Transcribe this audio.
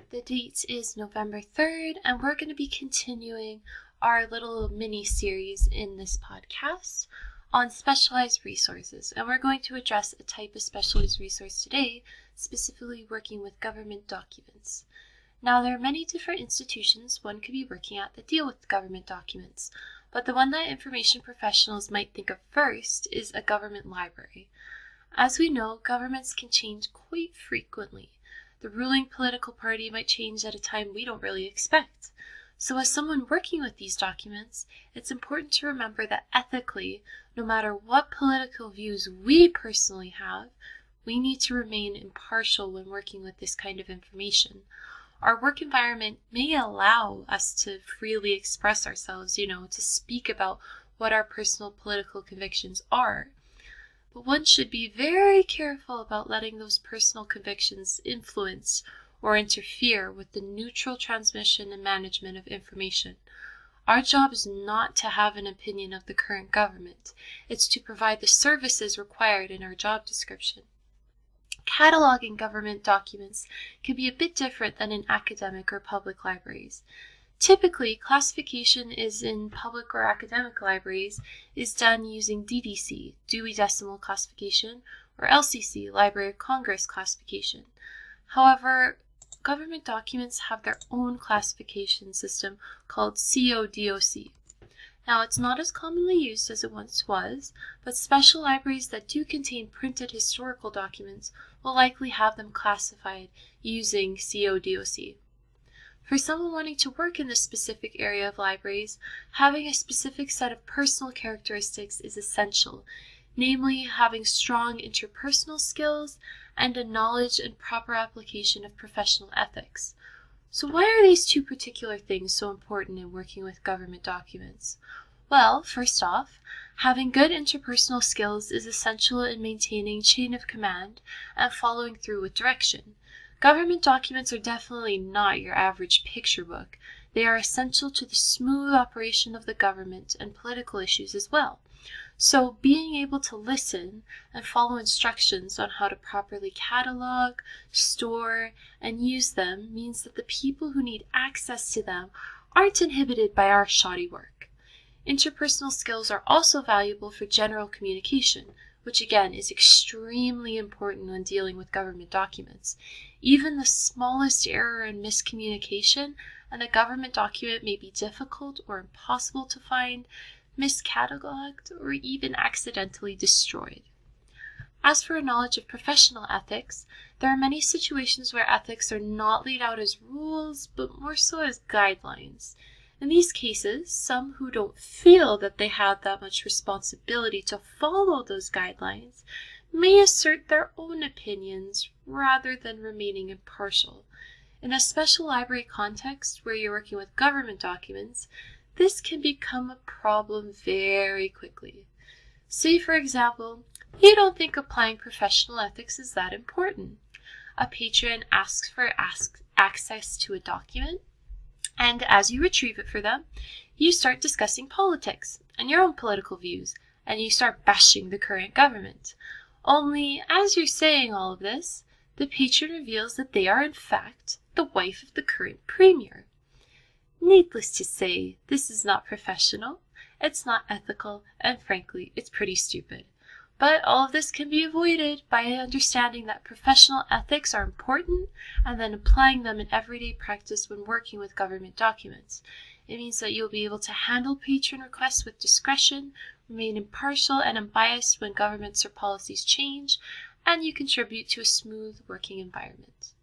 The date is November 3rd, and we're going to be continuing our little mini-series in this podcast on specialized resources. And we're going to address a type of specialized resource today, specifically working with government documents. Now, there are many different institutions one could be working at that deal with government documents, but the one that information professionals might think of first is a government library. As we know, governments can change quite frequently. The ruling political party might change at a time we don't really expect. So as someone working with these documents, it's important to remember that ethically, no matter what political views we personally have, we need to remain impartial when working with this kind of information. Our work environment may allow us to freely express ourselves, to speak about what our personal political convictions are. But one should be very careful about letting those personal convictions influence or interfere with the neutral transmission and management of information. Our job is not to have an opinion of the current government. It's to provide the services required in our job description. Cataloging government documents can be a bit different than in academic or public libraries. Typically, classification in public or academic libraries is done using DDC, Dewey Decimal Classification, or LCC, Library of Congress Classification. However, government documents have their own classification system called CODOC. Now, it's not as commonly used as it once was, but special libraries that do contain printed historical documents will likely have them classified using CODOC. For someone wanting to work in this specific area of libraries, having a specific set of personal characteristics is essential, namely having strong interpersonal skills and a knowledge and proper application of professional ethics. So why are these two particular things so important in working with government documents? Well, first off, having good interpersonal skills is essential in maintaining chain of command and following through with direction. Government documents are definitely not your average picture book. They are essential to the smooth operation of the government and political issues as well. So being able to listen and follow instructions on how to properly catalog, store, and use them means that the people who need access to them aren't inhibited by our shoddy work. Interpersonal skills are also valuable for general communication, which again is extremely important when dealing with government documents. Even the smallest error in miscommunication and a government document may be difficult or impossible to find, miscatalogued, or even accidentally destroyed. As for a knowledge of professional ethics, there are many situations where ethics are not laid out as rules, but more so as guidelines. In these cases, some who don't feel that they have that much responsibility to follow those guidelines may assert their own opinions rather than remaining impartial. In a special library context where you're working with government documents, this can become a problem very quickly. Say, for example, you don't think applying professional ethics is that important. A patron asks for access to a document, and as you retrieve it for them, you start discussing politics and your own political views, and you start bashing the current government. Only, as you're saying all of this, the patron reveals that they are in fact the wife of the current premier. Needless to say, this is not professional, it's not ethical, and frankly, it's pretty stupid. But all of this can be avoided by understanding that professional ethics are important and then applying them in everyday practice when working with government documents. It means that you'll be able to handle patron requests with discretion, remain impartial and unbiased when governments or policies change, and you contribute to a smooth working environment.